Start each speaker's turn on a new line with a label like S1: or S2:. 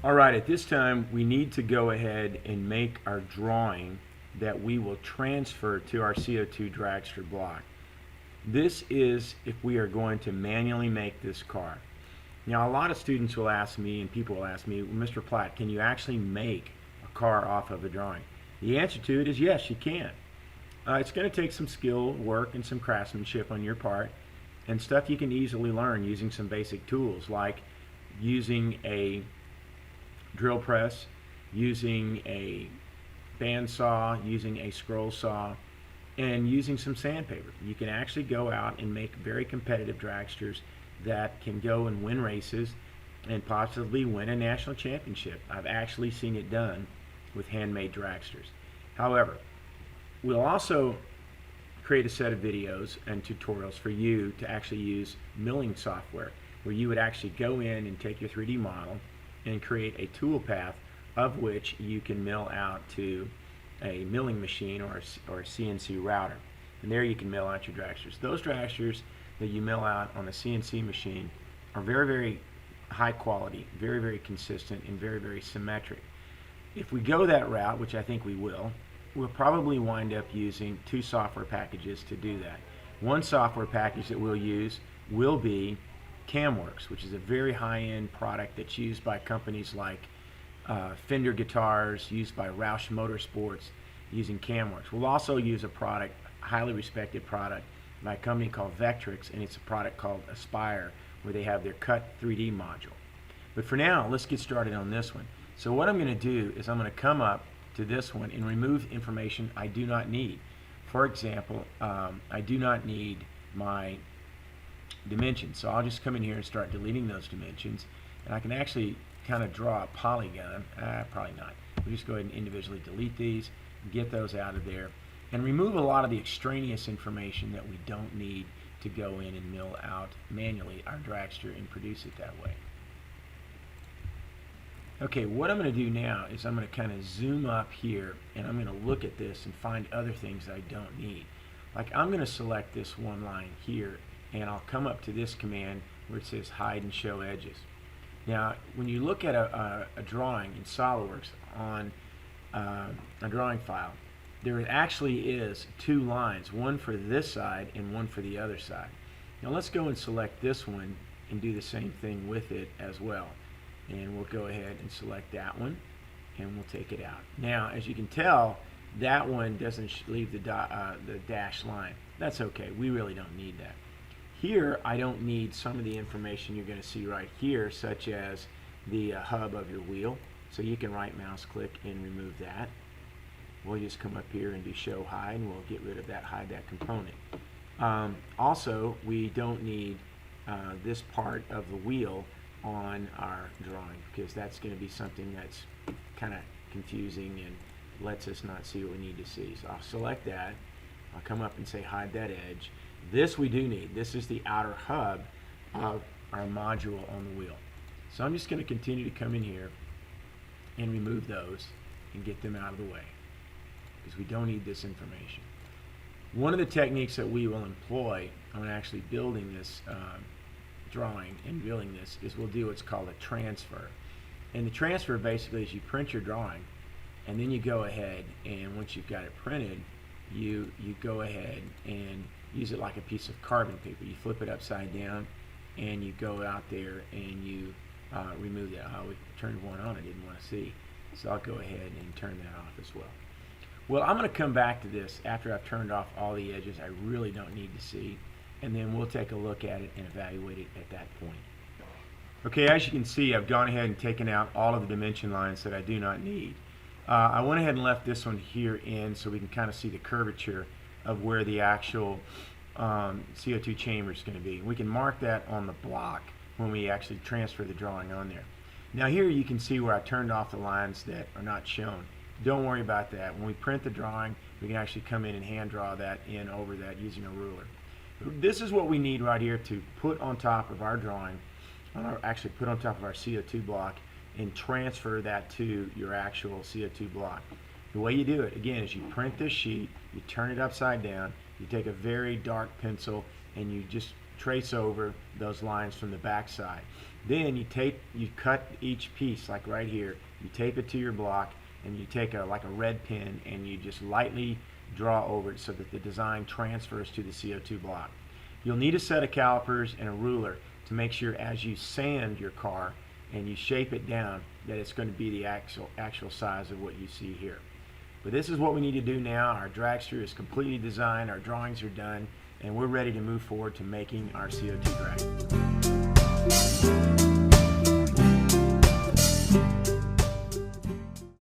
S1: All right, at this time we need to go ahead and make our drawing that we will transfer to our CO2 Dragster block. This is if we are going to manually make this car. Now, a lot of students will ask me, and people will ask me, Mr. Platt, can you actually make a car off of a drawing? The answer to it is yes, you can. It's going to take some skill, work, and some craftsmanship on your part, and stuff you can easily learn using some basic tools like using a drill press, using a bandsaw, using a scroll saw, and using some sandpaper. You can actually go out and make very competitive dragsters that can go and win races and possibly win a national championship. I've actually seen it done with handmade dragsters. However, we'll also create a set of videos and tutorials for you to actually use milling software, where you would actually go in and take your 3D model and create a tool path of which you can mill out to a milling machine or a CNC router. And there you can mill out your dragsters. Those dragsters that you mill out on a CNC machine are very, very high quality, very, very consistent, and very, very symmetric. If we go that route, which I think we will, we'll probably wind up using two software packages to do that. One software package that we'll use will be CamWorks, which is a very high-end product that's used by companies like Fender guitars, used by Roush Motorsports, using CamWorks. We'll also use a product, highly respected product, by a company called Vectrix, and it's a product called Aspire, where they have their Cut 3D module. But for now, let's get started on this one. So what I'm going to do is I'm going to come up to this one and remove information I do not need. For example, I do not need my dimensions, so I'll just come in here and start deleting those dimensions, and I can actually kind of draw a polygon. Probably not. We'll just go ahead and individually delete these, get those out of there, and remove a lot of the extraneous information that we don't need to go in and mill out manually our dragster and produce it that way. Okay, what I'm going to do now is I'm going to kind of zoom up here, and I'm going to look at this and find other things I don't need. Like, I'm going to select this one line here, and I'll come up to this command where it says hide and show edges. Now, when you look at a drawing in SOLIDWORKS on a drawing file, there actually is two lines, one for this side and one for the other side. Now let's go and select this one and do the same thing with it as well. And we'll go ahead and select that one, and we'll take it out. Now, as you can tell, that one doesn't leave the dashed line. That's okay. We really don't need that. Here, I don't need some of the information you're going to see right here, such as the hub of your wheel. So you can right mouse click and remove that. We'll just come up here and do show hide, and we'll get rid of that, hide that component. Also, we don't need this part of the wheel on our drawing, because that's going to be something that's kind of confusing and lets us not see what we need to see. So I'll select that. I'll come up and say hide that edge. This we do need. This is the outer hub of our module on the wheel. So I'm just going to continue to come in here and remove those and get them out of the way, because we don't need this information. One of the techniques that we will employ on actually building this drawing and building this is we'll do what's called a transfer. And the transfer basically is you print your drawing, and then you go ahead and once you've got it printed, you go ahead and use it like a piece of carbon paper. You flip it upside down and you go out there and you remove that. Oh, we turned one on I didn't want to see. So I'll go ahead and turn that off as well. Well, I'm going to come back to this after I've turned off all the edges I really don't need to see, and then we'll take a look at it and evaluate it at that point. Okay, as you can see, I've gone ahead and taken out all of the dimension lines that I do not need. I went ahead and left this one here in so we can kind of see the curvature of where the actual CO2 chamber is going to be. We can mark that on the block when we actually transfer the drawing on there. Now here you can see where I turned off the lines that are not shown. Don't worry about that. When we print the drawing, we can actually come in and hand draw that in over that using a ruler. This is what we need right here to put on top of our drawing, actually put on top of our CO2 block, and transfer that to your actual CO2 block. The way you do it, again, is you print this sheet, you turn it upside down, you take a very dark pencil, and you just trace over those lines from the back side. Then you cut each piece, like right here, you tape it to your block, and you take like a red pen and you just lightly draw over it so that the design transfers to the CO2 block. You'll need a set of calipers and a ruler to make sure as you sand your car and you shape it down that it's going to be the actual size of what you see here. But this is what we need to do now. Our dragster is completely designed, our drawings are done, and we're ready to move forward to making our CO2 dragster.